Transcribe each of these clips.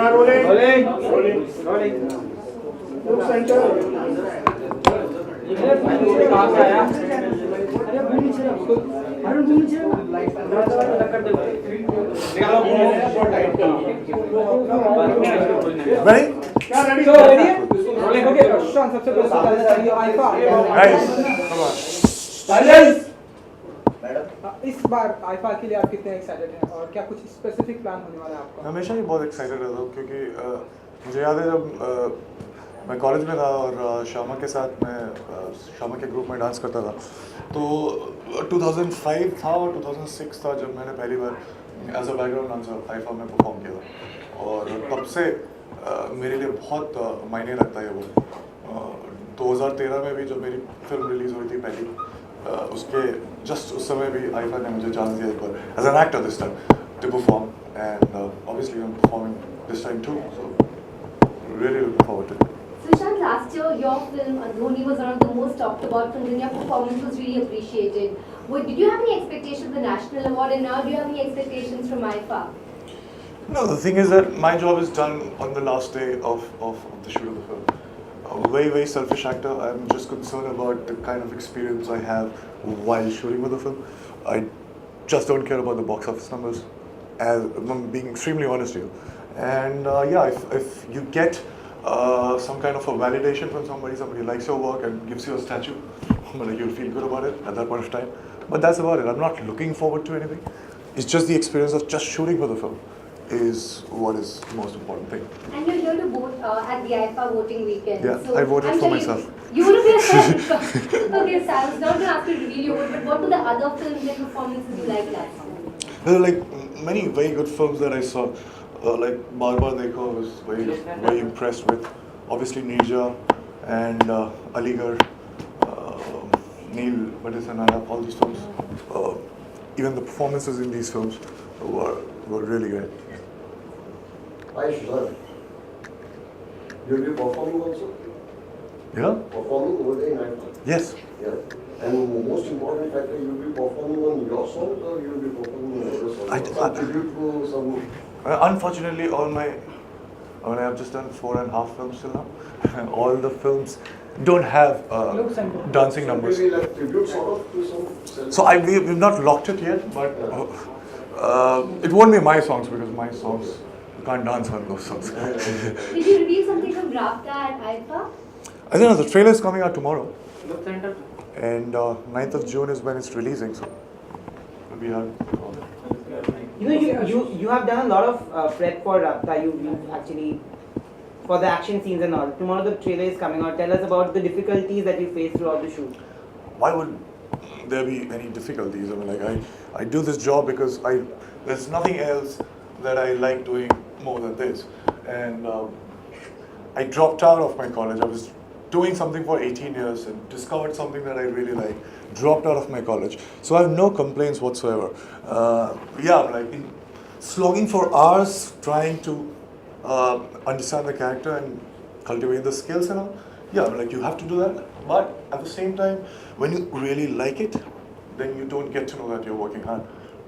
Camera rolling. Rolling. Look center. कहाँ से आया? अरे भूमि चला। अरुण भूमि चला। Ready? क्या ready? So ready है? Rolling हो गया। सुशांत सबसे पहले सवाल चाहिए IIFA। Guys, come on. Silence. इस बार IIFA के लिए आप कितने एक्साइटेड हैं और क्या कुछ स्पेसिफिक प्लान होने वाला है आपका? हमेशा ही बहुत एक्साइटेड रहता हूँ क्योंकि मुझे याद है जब मैं कॉलेज में था और श्यामा के साथ मैं श्यामा के ग्रुप में डांस करता था तो 2005 था और 2006 था जब मैंने पहली बार as a background dancer IIFA में परफॉर्म किया था और तब से मेरे लिए बहुत मायने रखता है वो 2013 में भी जब मेरी फिल्म रिलीज़ हुई थी पहली उसके जस्ट उस समय भी IIFA ने मुझे चांस दिया एक बार as an actor this time to perform and obviously I am performing this time too so really looking forward to it. Sushant, last year your film Dhoni was one of the most talked about films and your performance was really appreciated. Did you have any expectations for the national award and now do you have any expectations from IIFA? No, the thing is that my job is done on the last day of the shoot of the film. Very selfish actor. I'm just concerned about the kind of experience I have while shooting with the film. I just don't care about the box office numbers. I'm being extremely honest to you. And if you get some kind of a validation from somebody likes your work and gives you a statue, you'll feel good about it at that point of time. But that's about it. I'm not looking forward to anything. It's just the experience of just shooting for the film is what is the most important thing. And you're here to vote at the IIFA voting weekend. Yeah, so I voted I'm for sure myself. You would have yourself. Okay, so I was not going to ask you to reveal your vote, but what were the other films and performances you liked last time? There are like many very good films that I saw. Like Bar Bar Dekho I was very impressed with. Obviously Mirza and Aligarh, Neil, Bhatt, all these films. Even the performances in these films were really great. Hi Sushant. You'll be performing also? Yeah? Performing over there in IIFA? Yes. Yeah. And most important factor, you'll be performing on your songs or you'll be performing on other songs? Some tribute to some... Unfortunately, I've just done 4.5 films till now. All the films don't have dancing numbers. Maybe like tribute sort of to some... So we've not locked it yet, but it won't be my songs because my songs, you can't dance on those songs. Did you reveal something from Rafta at IIFA? I don't know, the trailer is coming out tomorrow. Look center. And 9th of June is when it's releasing, so it'll be out. You have done a lot of prep for Rafta. You've actually for the action scenes and all. Tomorrow the trailer is coming out. Tell us about the difficulties that you faced throughout the shoot. Why would there be any difficulties? I mean, I do this job because there's nothing else that I like doing more than this. And I dropped out of my college. I was doing something for 18 years and discovered something that I really like. Dropped out of my college. So I have no complaints whatsoever. Slogging for hours trying to understand the character and cultivate the skills and all. You have to do that. But at the same time, when you really like it, then you don't get to know that you're working hard.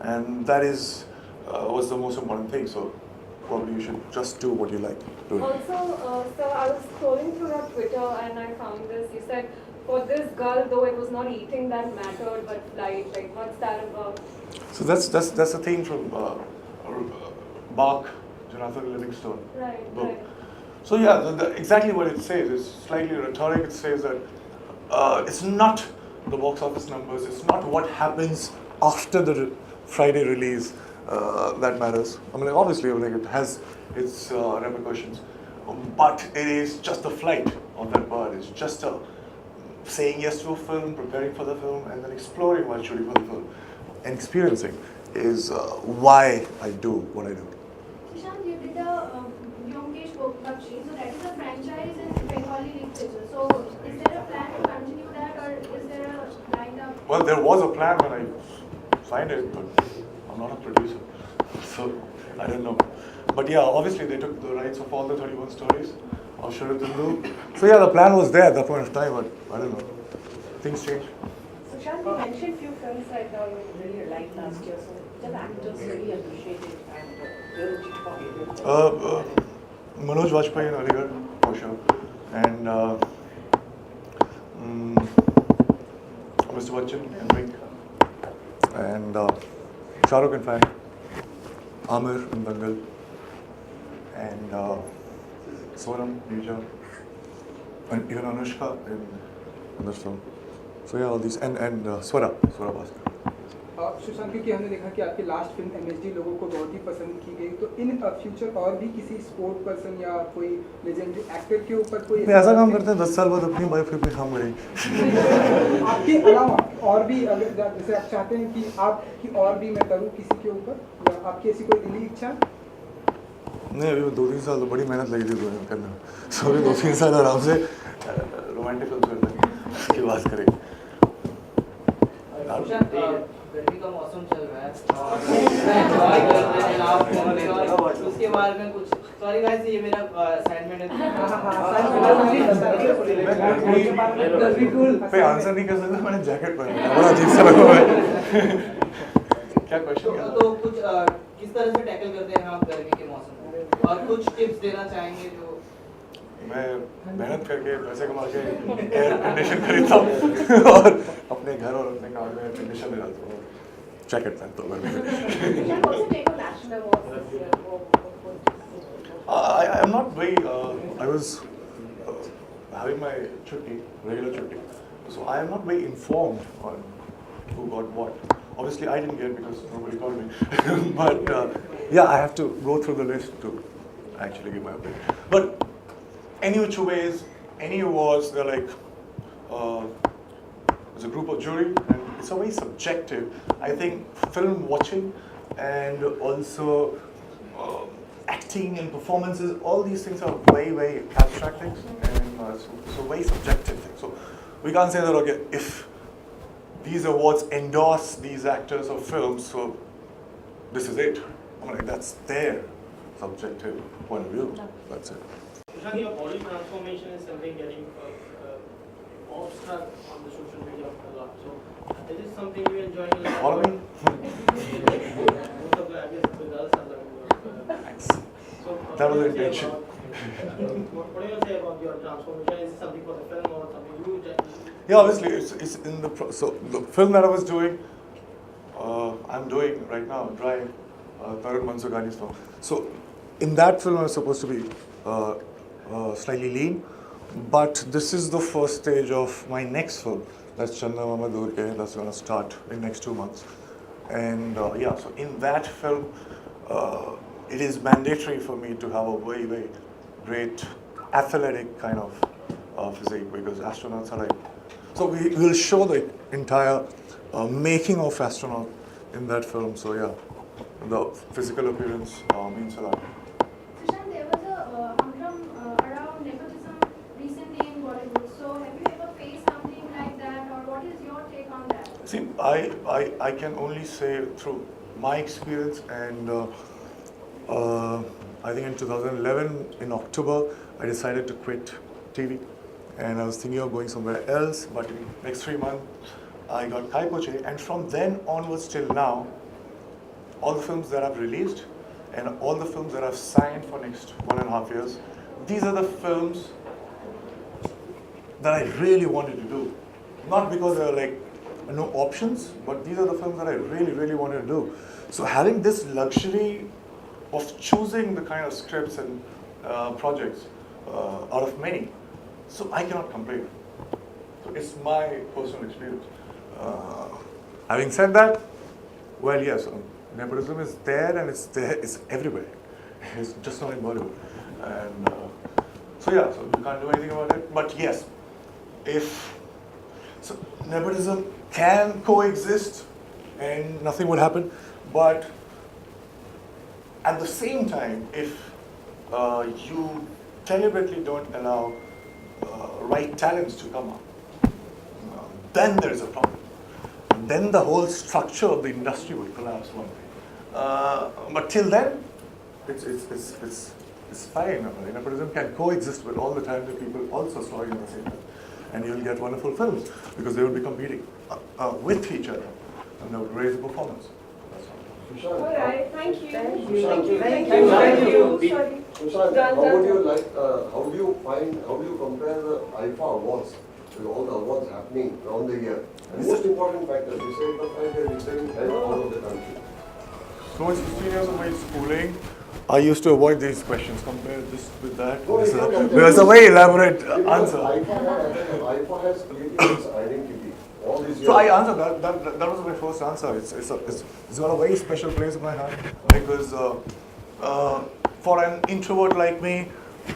And that was the most important thing. So probably you should just do what you like doing. Also, so I was scrolling through your Twitter and I found this. You said, for this girl, though it was not eating that mattered, but flight. Like, what's that about? So that's the thing from Bach, Jonathan Livingstone book. Right. So exactly what it says is slightly rhetoric. It says that it's not the box office numbers. It's not what happens after the Friday release that matters. I mean, obviously, it has its repercussions, but it is just the flight of that bird. It's just saying yes to a film, preparing for the film, and then exploring while shooting for the film, and experiencing is why I do what I do. Sushant, you did the Yomkesh Bakshi, so that is a franchise in Bengali literature. So is there a plan to continue that, or is there a lined up? Well, there was a plan when I signed it, but I'm not a producer, so I don't know. But obviously they took the rights of all the 31 stories of Shetty. So the plan was there at that point of time, but I don't know. Things change. Sushant, you mentioned few films that you really liked last year, so the actors really appreciated and Manoj Vajpayee in Aligarh, for sure. And Mr. Bachchan in Pink. And Shah Rukh in Fan. Amir in Dangal. And Sonam, Mirza. And even Anushka in this film. So yeah, all these. And Swara Bhaskar. Sushant, क्योंकि हमने देखा कि आपकी last film MSD लोगों को बहुत ही पसंद की गई, तो इन फ्यूचर और भी किसी स्पोर्ट पर्सन या कोई लेजेंडरी एक्टर के ऊपर कोई ऐसा काम करते हैं 10 साल बाद अपनी बायोपिक पे काम करेंगे। आपके अलावा और भी अगर जैसे आप चाहते हैं कि आपकी और भी मैं करूँ किसी के ऊपर, या आपकी ऐसी कोई दिली इच्छा? नहीं, अभी 2-3 साल तो बड़ी मेहनत लगी थी दोनों करने में, सो अभी 2-3 साल आराम से रोमांटिक फिल्म करते हैं, उसकी बात करेंगे। गर्मी का मौसम चल रहा है और उसके बारे में कुछ सॉरी गाइस, ये मेरा असाइनमेंट है। पे आंसर नहीं कर सकता, मैंने जैकेट पहना है, बड़ा अजीब सा लगा है। क्या क्वेश्चन है? तो कुछ किस तरह से टैकल करते हैं आप गर्मी के मौसम में, और कुछ टिप्स देना चाहेंगे जो? मैं मेहनत करके पैसे कमा के एयर कंडीशन खरीदता हूँ और अपने घर और अपने कार में एयर कंडीशन ले जाता हूँ, जैकेट पहनता हूँ। I am not very. I was having my regular chutti, so I am not very informed on who got what. Obviously, I didn't get because nobody called me. But yeah, I have to go through the list to actually give my opinion. But any which ways, any awards, they're like, there's a group of jury, and it's a very subjective. I think film watching and also acting and performances, all these things are very, very abstract things, and so very subjective things. So we can't say that, okay, if these awards endorse these actors or films, so this is it. I'm like, that's their subjective point of view. That's it. Sushant, your body transformation is something getting obstruct on the social media a lot. So, is this something you enjoy a lot? Follow me? Most of the, I guess, the girls are like, Thanks. so, That was the intention. What do you say about your transformation? Is it something for the film or something you? Yeah, obviously, it's in the so the film that I was doing, I'm doing right now, Drive, Tarun Mansukhani's film. So in that film, I was supposed to be slightly lean, but this is the first stage of my next film. That's Channa Mama Durke. That's going to start in next 2 months, and yeah. So in that film, it is mandatory for me to have a very, very great athletic kind of physique, because astronauts are like. So we will show the entire making of astronaut in that film. So yeah, the physical appearance means a lot. Sushant, there was a humdrum around nepotism recently in Bollywood. So have you ever faced something like that, or what is your take on that? See, I can only say through my experience, and I think in 2011 in October I decided to quit TV. And I was thinking of going somewhere else, but in the next 3 months, I got Kai Poche, and from then onwards till now, all the films that I've released and all the films that I've signed for next 1.5 years, these are the films that I really wanted to do. Not because there are like no options, but these are the films that I really, really wanted to do. So having this luxury of choosing the kind of scripts and projects out of many, so I cannot complain. So it's my personal experience. Having said that, well, yes, nepotism is there, and it's there. It's everywhere. It's just not in Bollywood. And so yeah, so you can't do anything about it. But yes, if so, nepotism can coexist, and nothing would happen. But at the same time, if you deliberately don't allow right talents to come up, then there is a problem. Then the whole structure of the industry would collapse one day. But till then, it's fine. Nepotism can coexist with all the talented people also starring in the same time, and you'll get wonderful films because they will be competing with each other, and they will raise the performance. That's all. All right, thank you. Thank you. Thank you. Thank Thank you. you. Sorry. Sushant, Done, how done, would you done. like, how do you compare the IIFA awards with all the awards happening around the year? And most important factor, you said the fact that it's being held all over the country. So in 16 years of my schooling, I used to avoid these questions. Compare this with that. No, it's not that. There's a very elaborate Because answer. IIFA has created its identity all these years. So I answered that. That was my first answer. It's got a very special place in my heart because for an introvert like me,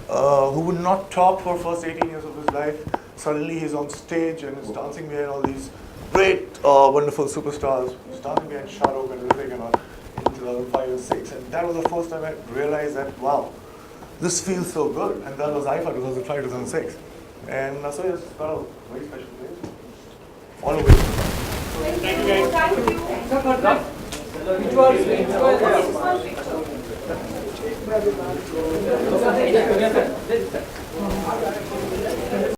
who would not talk for first 18 years of his life, suddenly he's on stage and is dancing behind all these great, wonderful superstars. He's dancing behind Shah Rukh and Hrithik and all in 2005 or 6, and that was the first time I realized that wow, this feels so good. And that was IIFA 2005, 2006, and so it's got a very special place. All the way. Thank you. Thank you. Which was